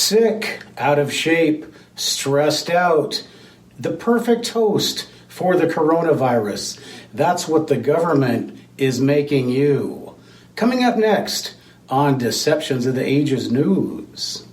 sick, out of shape, stressed out, the perfect host for the coronavirus. That's what the government is making you. Coming up next on Deceptions of the Ages News.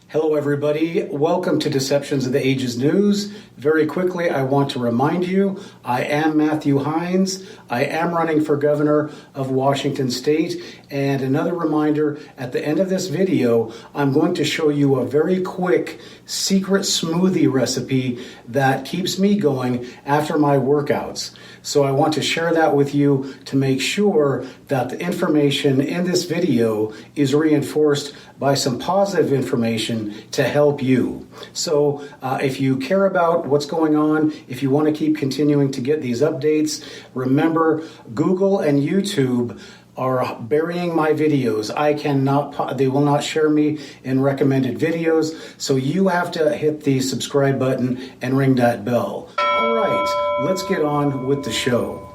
Hello, everybody. Welcome to Deceptions of the Ages News. Very quickly, I want to remind you, I am Matthew Heines. I am running for governor of Washington State. And another reminder, at the end of this video, I'm going to show you a very quick secret smoothie recipe that keeps me going after my workouts. So I want to share that with you to make sure that the information in this video is reinforced by some positive information to help you. So if you care about what's going on, if you want to keep continuing to get these updates, remember Google and YouTube are burying my videos. They will not share me in recommended videos. So you have to hit the subscribe button and ring that bell. All right, let's get on with the show.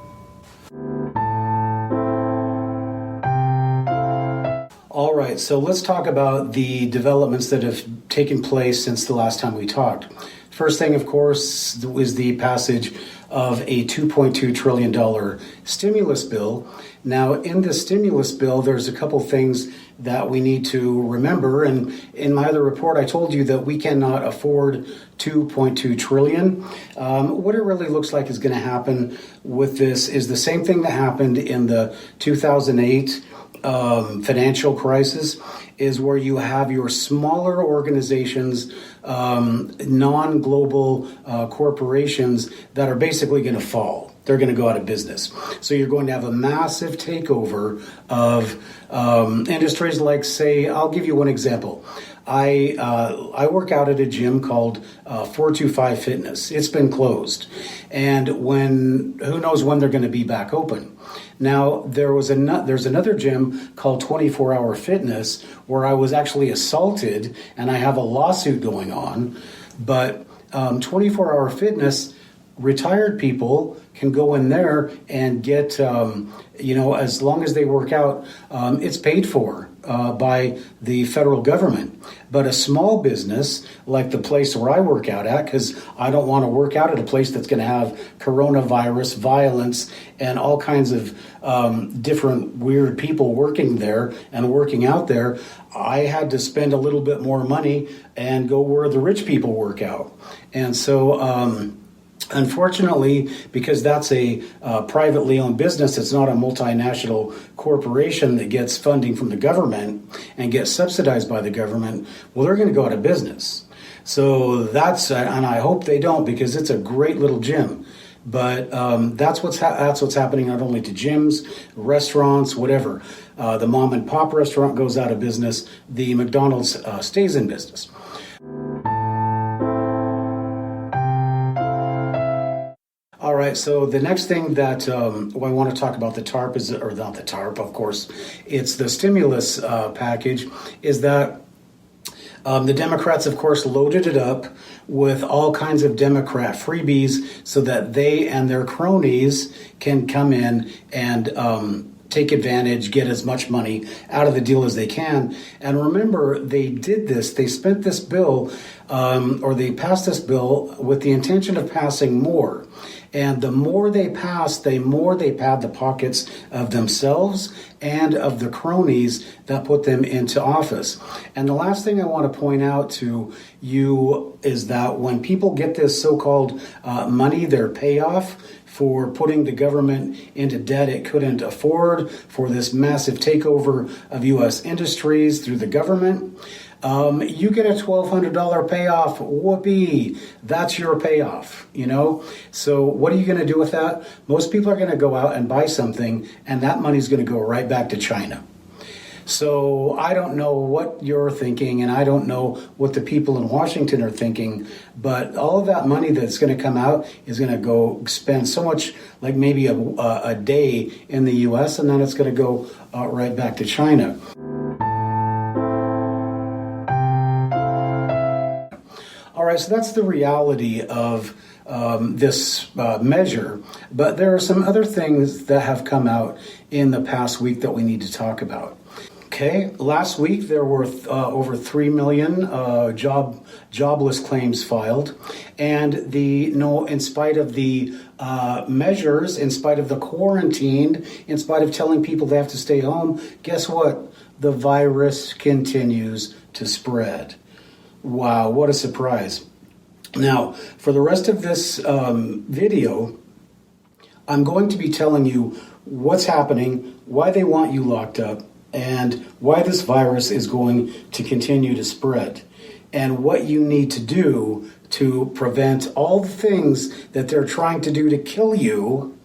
All right, so let's talk about the developments that have taken place since the last time we talked. First thing, of course, was the passage of a $2.2 trillion stimulus bill. Now, in the stimulus bill, there's a couple things that we need to remember. And in my other report, I told you that we cannot afford $2.2 trillion. What it really looks like is going to happen with this is the same thing that happened in the 2008 financial crisis, is where you have your smaller organizations, non-global corporations that are basically going to fall. They're going to go out of business. So you're going to have a massive takeover of industries like, say, I'll give you one example. I work out at a gym called 425 Fitness. It's been closed. And who knows when they're going to be back open. Now, there's another gym called 24 Hour Fitness where I was actually assaulted and I have a lawsuit going on. But 24 Hour Fitness, retired people can go in there and get, as long as they work out, it's paid for by the federal government. But a small business, like the place where I work out at, because I don't want to work out at a place that's going to have coronavirus, violence, and all kinds of different weird people working there and working out there, I had to spend a little bit more money and go where the rich people work out. And so, unfortunately, because that's a privately owned business, it's not a multinational corporation that gets funding from the government and gets subsidized by the government, well, they're going to go out of business. So and I hope they don't, because it's a great little gym. But that's what's happening not only to gyms, restaurants, whatever. The mom and pop restaurant goes out of business. The McDonald's stays in business. All right, so the next thing that I want to talk about the TARP or not the TARP, of course, it's the stimulus package, is that the Democrats, of course, loaded it up with all kinds of Democrat freebies so that they and their cronies can come in and take advantage, get as much money out of the deal as they can. And remember, they did this. They spent this bill, or they passed this bill with the intention of passing more. And the more they passed, the more they pad the pockets of themselves and of the cronies that put them into office. And the last thing I want to point out to you is that when people get this so-called money, their payoff for putting the government into debt it couldn't afford, for this massive takeover of U.S. industries through the government, you get a $1,200 payoff. Whoopee! That's your payoff, So what are you going to do with that? Most people are going to go out and buy something, and that money's going to go right back to China. So I don't know what you're thinking, and I don't know what the people in Washington are thinking, but all of that money that's going to come out is going to go spend so much, like maybe a day in the U.S., and then it's going to go right back to China. All right, so that's the reality of this measure, but there are some other things that have come out in the past week that we need to talk about. Okay, last week there were over 3 million jobless claims filed, and in spite of the measures, in spite of the quarantine, in spite of telling people they have to stay home, guess what? The virus continues to spread. Wow, what a surprise. Now, for the rest of this video, I'm going to be telling you what's happening, why they want you locked up, and why this virus is going to continue to spread, and what you need to do to prevent all the things that they're trying to do to kill you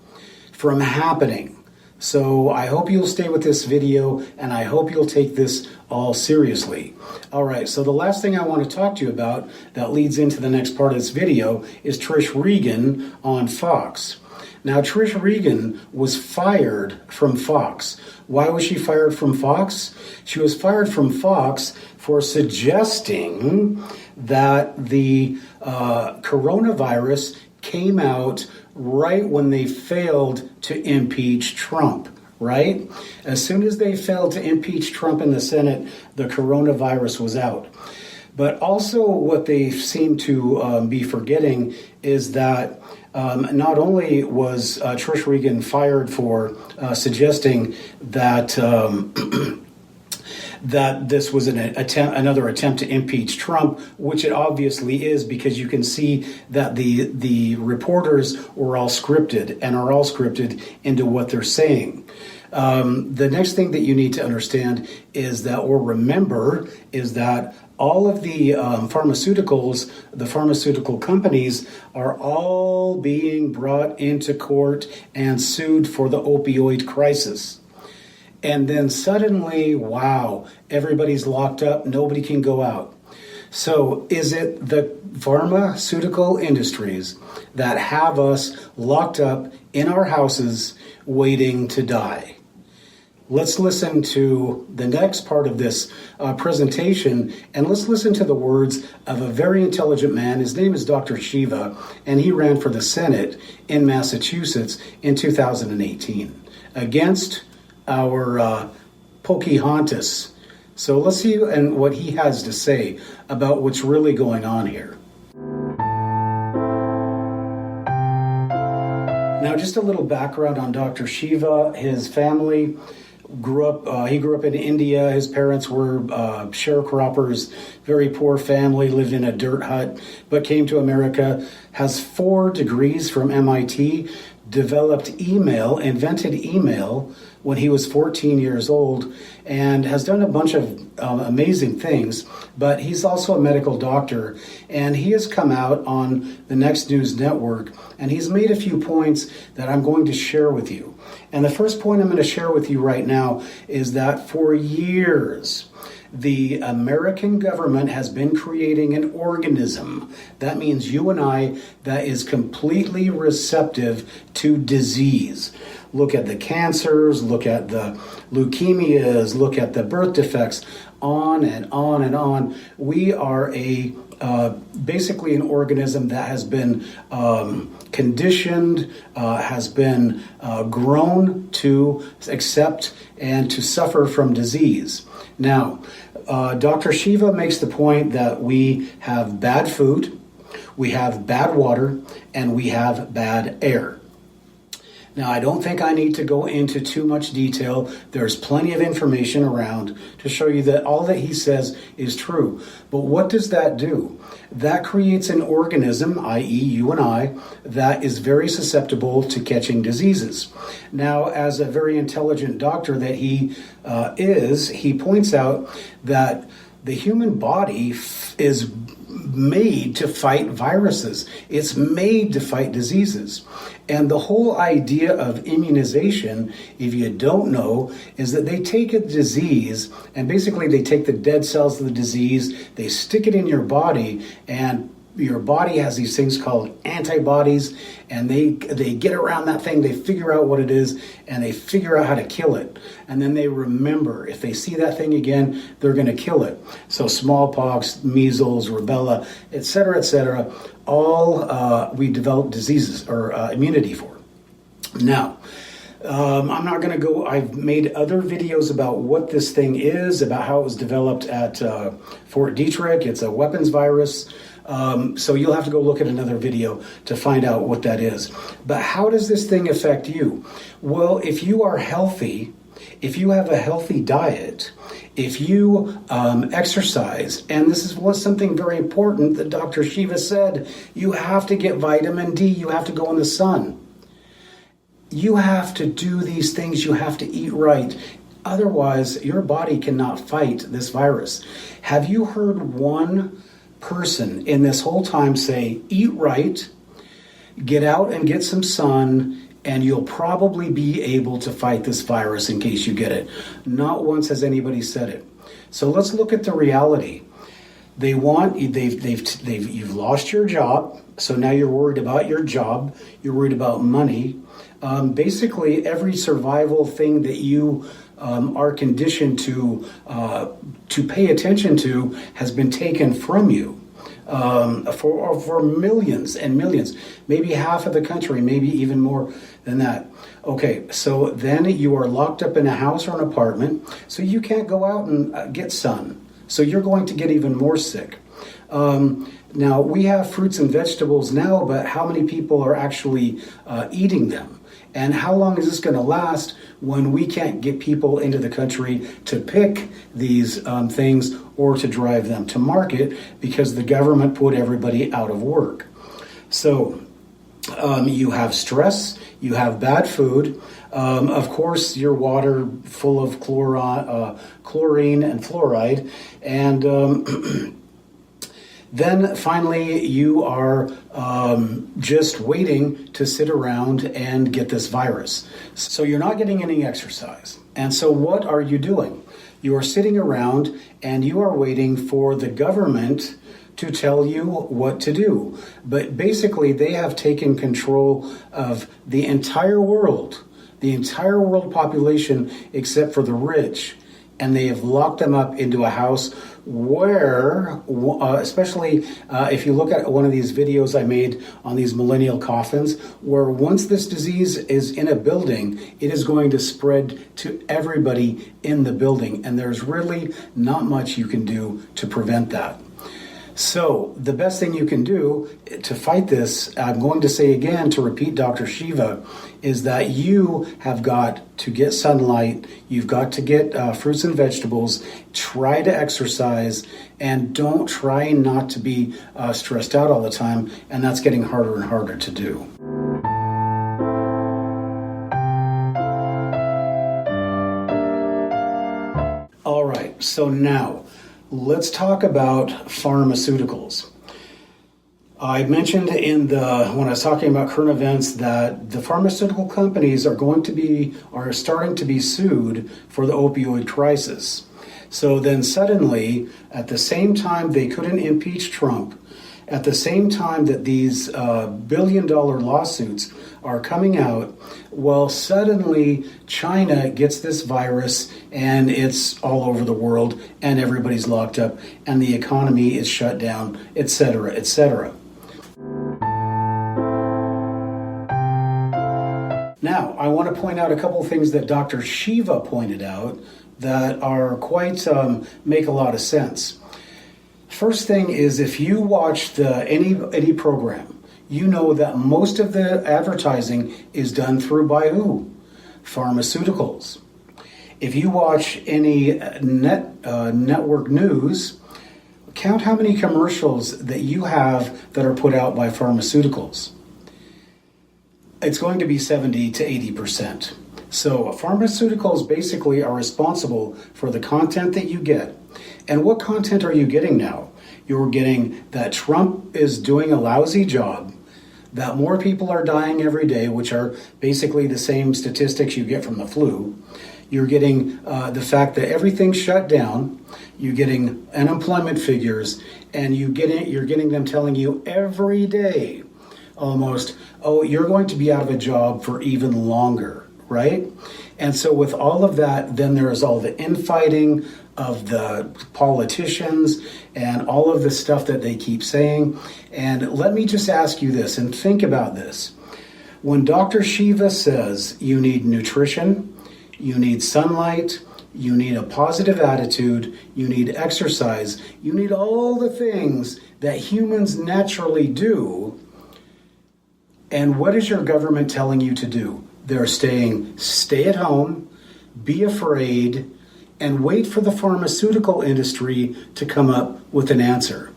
from happening. So I hope you'll stay with this video, and I hope you'll take this all seriously. All right, so the last thing I want to talk to you about that leads into the next part of this video is Trish Regan on Fox. Now, Trish Regan was fired from Fox. Why was she fired from Fox? She was fired from Fox for suggesting that the coronavirus came out right when they failed to impeach Trump, right? As soon as they failed to impeach Trump in the Senate, the coronavirus was out. But also what they seem to be forgetting is that not only was Trish Regan fired for suggesting that that this was another attempt to impeach Trump, which it obviously is, because you can see that the reporters were all scripted and are all scripted into what they're saying. The next thing that you need to understand is that, or remember, is that all of the pharmaceuticals, the pharmaceutical companies, are all being brought into court and sued for the opioid crisis. And then suddenly, wow, everybody's locked up, nobody can go out. So is it the pharmaceutical industries that have us locked up in our houses waiting to die? Let's listen to the next part of this presentation, and let's listen to the words of a very intelligent man. His name is Dr. Shiva, and he ran for the Senate in Massachusetts in 2018 against our Pocahontas. So let's see what he has to say about what's really going on here. Now, just a little background on Dr. Shiva. His family grew up in India. His parents were sharecroppers, very poor family, lived in a dirt hut, but came to America, has 4 degrees from MIT, invented email when he was 14 years old, and has done a bunch of amazing things. But he's also a medical doctor, and he has come out on the Next News Network, and he's made a few points that I'm going to share with you. And the first point I'm going to share with you right now is that for years, the American government has been creating an organism, that means you and I, that is completely receptive to disease. Look at the cancers, look at the leukemias, look at the birth defects, on and on and on. We are basically an organism that has been conditioned, has been grown to accept and to suffer from disease. Now, Dr. Shiva makes the point that we have bad food, we have bad water, and we have bad air. Now, I don't think I need to go into too much detail. There's plenty of information around to show you that all that he says is true. But what does that do? That creates an organism, i.e. you and I, that is very susceptible to catching diseases. Now, as a very intelligent doctor that he is, he points out that The human body is made to fight viruses. It's made to fight diseases. And the whole idea of immunization, if you don't know, is that they take a disease and basically they take the dead cells of the disease, they stick it in your body, and your body has these things called antibodies, and they get around that thing, they figure out what it is, and they figure out how to kill it. And then they remember, if they see that thing again, they're going to kill it. So smallpox, measles, rubella, etc., all we develop diseases or immunity for. Now, I'm not going to go, I've made other videos about what this thing is, about how it was developed at Fort Detrick. It's a weapons virus. So you'll have to go look at another video to find out what that is. But how does this thing affect you? Well, if you are healthy, if you have a healthy diet, if you exercise, and this is something very important that Dr. Shiva said, you have to get vitamin D, you have to go in the sun. You have to do these things, you have to eat right. Otherwise, your body cannot fight this virus. Have you heard one person in this whole time say, eat right, get out and get some sun, and you'll probably be able to fight this virus in case you get it? Not once has anybody said it. So let's look at the reality. You've lost your job, so now you're worried about your job, you're worried about money. Basically, every survival thing that you are conditioned to pay attention to has been taken from you for millions and millions, maybe half of the country, maybe even more than that. Okay, so then you are locked up in a house or an apartment, so you can't go out and get sun. So you're going to get even more sick. Now, we have fruits and vegetables now, but how many people are actually eating them? And how long is this going to last when we can't get people into the country to pick these things or to drive them to market because the government put everybody out of work? So you have stress, you have bad food, of course your water full of chlorine and fluoride, and then finally you are just waiting to sit around and get this virus. So you're not getting any exercise. And so what are you doing? You are sitting around and you are waiting for the government to tell you what to do. But basically they have taken control of the entire world population except for the rich. And they have locked them up into a house where, especially if you look at one of these videos I made on these millennial coffins, where once this disease is in a building, it is going to spread to everybody in the building. And there's really not much you can do to prevent that. So the best thing you can do to fight this, I'm going to say again, to repeat Dr. Shiva, is that you have got to get sunlight, you've got to get fruits and vegetables, try to exercise, and don't try not to be stressed out all the time, and that's getting harder and harder to do. All right, so now let's talk about pharmaceuticals. I mentioned when I was talking about current events that the pharmaceutical companies are starting to be sued for the opioid crisis. So then suddenly, at the same time they couldn't impeach Trump, at the same time that these billion-dollar lawsuits are coming out, well, suddenly China gets this virus and it's all over the world and everybody's locked up and the economy is shut down, etc., etc. Now, I want to point out a couple of things that Dr. Shiva pointed out that are quite, make a lot of sense. First thing is, if you watch any program, you know that most of the advertising is done through by who? Pharmaceuticals. If you watch any network news, count how many commercials that you have that are put out by pharmaceuticals. It's going to be 70 to 80%. So pharmaceuticals basically are responsible for the content that you get. And what content are you getting now? You're getting that Trump is doing a lousy job, that more people are dying every day, which are basically the same statistics you get from the flu. You're getting the fact that everything's shut down. You're getting unemployment figures, and you're getting them telling you every day, almost, oh, you're going to be out of a job for even longer, right? And so with all of that, then there is all the infighting of the politicians and all of the stuff that they keep saying. And let me just ask you this, and think about this. When Dr. Shiva says you need nutrition, you need sunlight, you need a positive attitude, you need exercise, you need all the things that humans naturally do. And what is your government telling you to do? They're saying, stay at home, be afraid, and wait for the pharmaceutical industry to come up with an answer.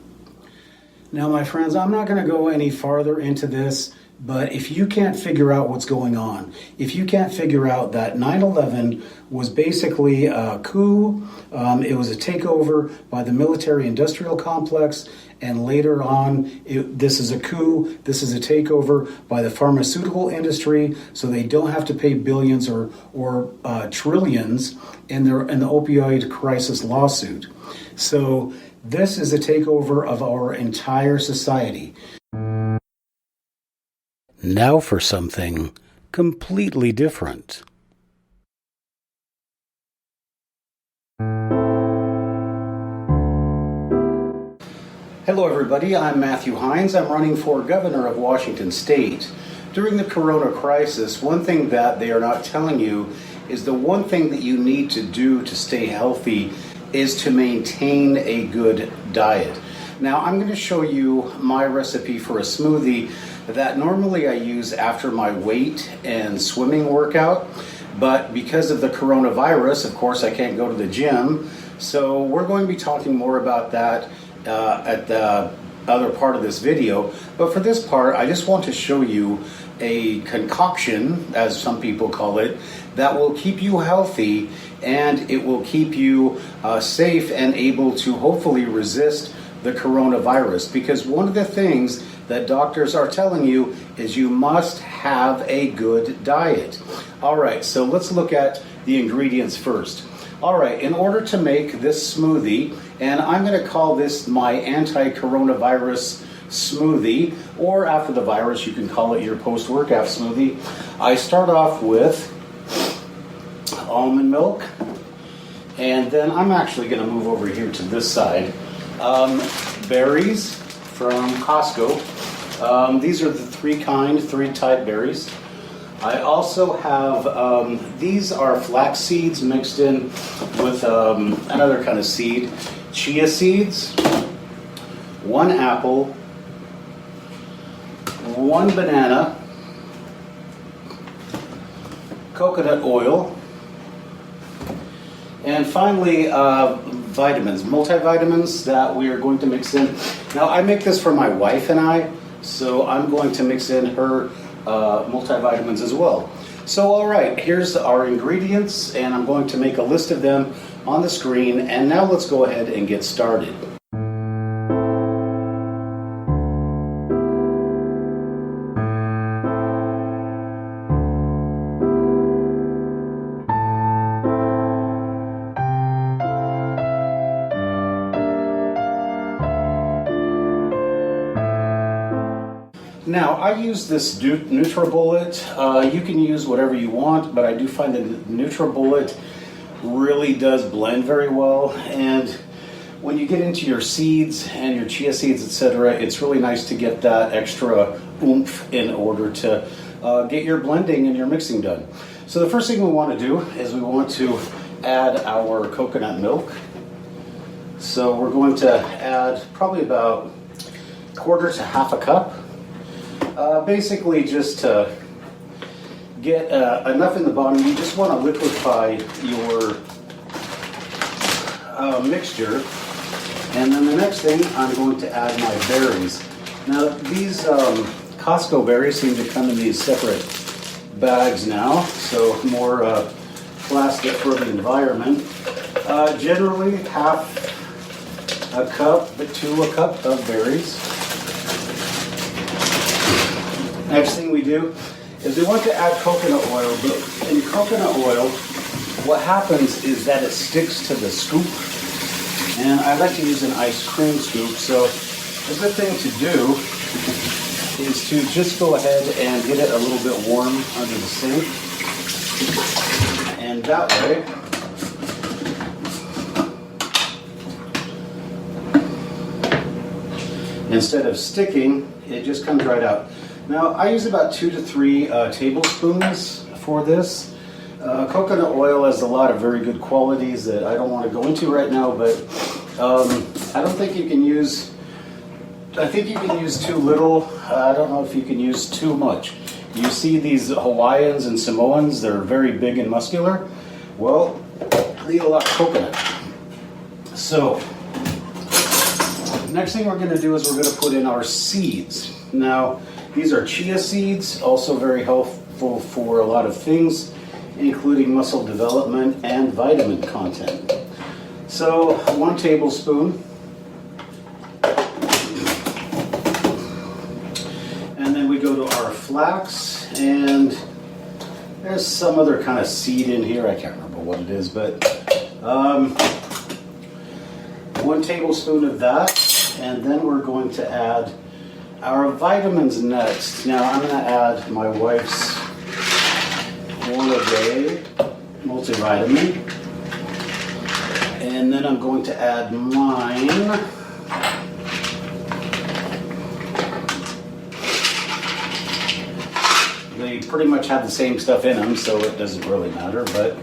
Now, my friends, I'm not going to go any farther into this, but if you can't figure out what's going on, if you can't figure out that 9/11 was basically a coup, it was a takeover by the military-industrial complex, and later on, this is a coup, this is a takeover by the pharmaceutical industry, so they don't have to pay billions or trillions in the opioid crisis lawsuit. So this is a takeover of our entire society. Now for something completely different. Hello everybody, I'm Matthew Heines. I'm running for governor of Washington State. During the corona crisis, one thing that they are not telling you is the one thing that you need to do to stay healthy is to maintain a good diet. Now I'm going to show you my recipe for a smoothie that normally I use after my weight and swimming workout, but because of the coronavirus, of course, I can't go to the gym, so we're going to be talking more about that at the other part of this video. But for this part, I just want to show you a concoction, as some people call it, that will keep you healthy and it will keep you safe and able to hopefully resist the coronavirus. Because one of the things that doctors are telling you is you must have a good diet. All right, so let's look at the ingredients first. All right, in order to make this smoothie, and I'm going to call this my anti-coronavirus smoothie, or after the virus, you can call it your post-workout smoothie. I start off with almond milk, and then I'm actually going to move over here to this side. Berries from Costco. These are the three type berries. I also have, these are flax seeds mixed in with another kind of seed. Chia seeds, 1 apple, 1 banana, coconut oil, and finally vitamins, multivitamins that we are going to mix in. Now I make this for my wife and I, so I'm going to mix in her multivitamins as well. So all right, here's our ingredients, and I'm going to make a list of them on the screen, and now let's go ahead and get started. Now, I use this NutriBullet. You can use whatever you want, but I do find that NutriBullet really does blend very well. And when you get into your seeds and your chia seeds, etc., it's really nice to get that extra oomph in order to get your blending and your mixing done. So the first thing we want to do is we want to add our coconut milk. So we're going to add probably about 1/4 to 1/2 cup. Basically just to get enough in the bottom. You just want to liquefy your mixture. And then the next thing, I'm going to add my berries. Now these Costco berries seem to come in these separate bags now, so more plastic for the environment. Generally half a cup to a cup of berries. Next thing we do is we want to add coconut oil, but in coconut oil, what happens is that it sticks to the scoop, and I like to use an ice cream scoop, so a good thing to do is to just go ahead and get it a little bit warm under the sink, and that way instead of sticking, it just comes right out. Now I use about 2 to 3 tablespoons for this. Coconut oil has a lot of very good qualities that I don't want to go into right now, but I don't think you can use, I think you can use too little. I don't know if you can use too much. You see these Hawaiians and Samoans, they're very big and muscular. Well, they eat a lot of coconut. So, next thing we're going to do is we're going to put in our seeds. Now, these are chia seeds, also very helpful for a lot of things, including muscle development and vitamin content. So, 1 tablespoon. And then we go to our flax, and there's some other kind of seed in here. I can't remember what it is, but 1 tablespoon of that. And then we're going to add our vitamins next. Now I'm going to add my wife's 1 a day multivitamin. And then I'm going to add mine. They pretty much have the same stuff in them, so it doesn't really matter. But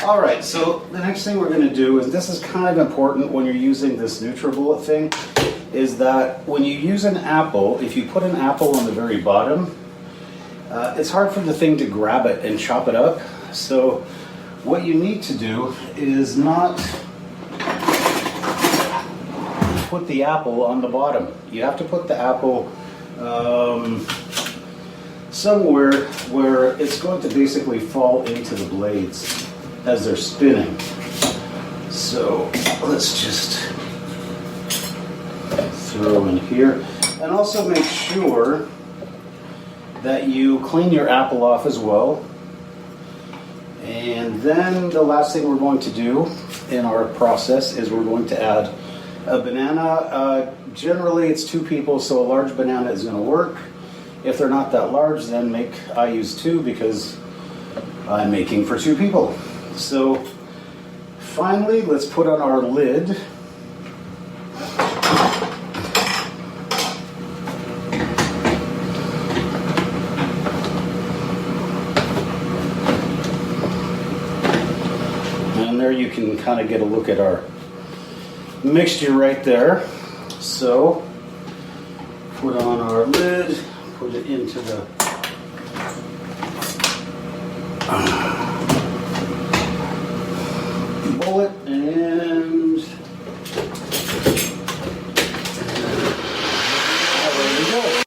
all right, so the next thing we're going to do is, this is kind of important when you're using this NutriBullet thing, is that when you use an apple, if you put an apple on the very bottom, it's hard for the thing to grab it and chop it up. So what you need to do is not put the apple on the bottom. You have to put the apple somewhere where it's going to basically fall into the blades as they're spinning. So let's just throw in here, and also make sure that you clean your apple off as well. And then the last thing we're going to do in our process is we're going to add a banana. Generally it's 2 people, so a large banana is going to work. If they're not that large, then I use 2 because I'm making for 2 people. So finally, let's put on our lid. And there you can kind of get a look at our mixture right there. So put on our lid, put it into the bullet, and there we go.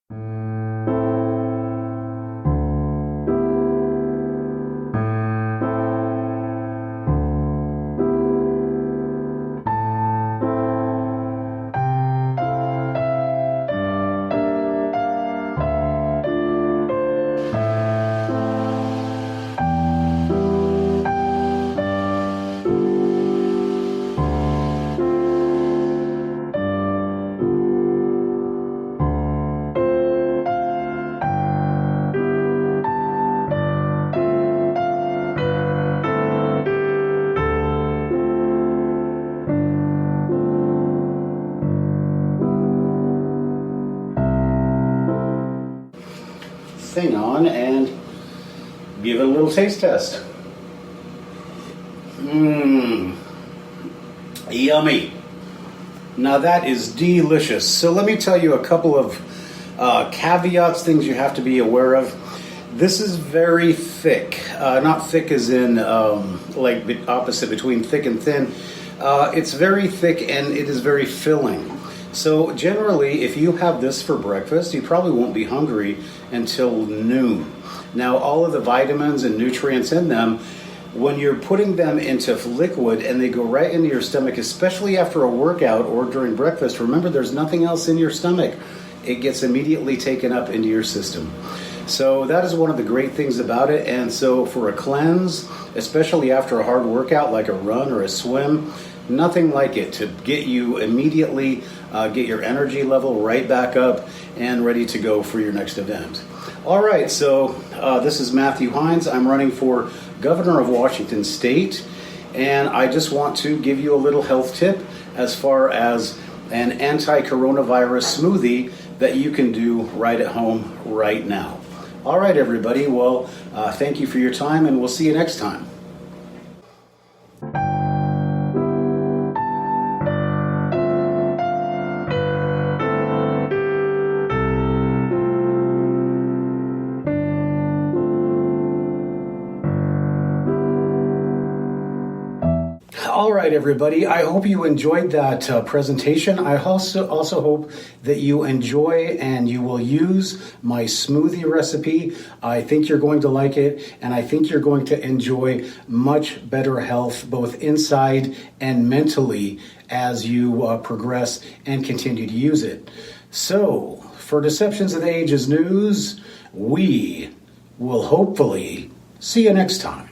Thing on and give it a little taste test. Yummy. Now that is delicious. So let me tell you a couple of caveats, things you have to be aware of. This is very thick. Not thick as in like opposite between thick and thin. It's very thick and it is very filling. So generally, if you have this for breakfast, you probably won't be hungry until noon. Now, all of the vitamins and nutrients in them, when you're putting them into liquid and they go right into your stomach, especially after a workout or during breakfast, remember there's nothing else in your stomach. It gets immediately taken up into your system. So that is one of the great things about it. And so for a cleanse, especially after a hard workout like a run or a swim, nothing like it to get you immediately, get your energy level right back up and ready to go for your next event. All right, so this is Matthew Heines. I'm running for Governor of Washington State, and I just want to give you a little health tip as far as an anti-coronavirus smoothie that you can do right at home right now. All right, everybody. Well, thank you for your time, and we'll see you next time. All right, everybody. I hope you enjoyed that presentation. I also hope that you enjoy and you will use my smoothie recipe. I think you're going to like it, and I think you're going to enjoy much better health, both inside and mentally, as you progress and continue to use it. So, for Deceptions of the Ages News, we will hopefully see you next time.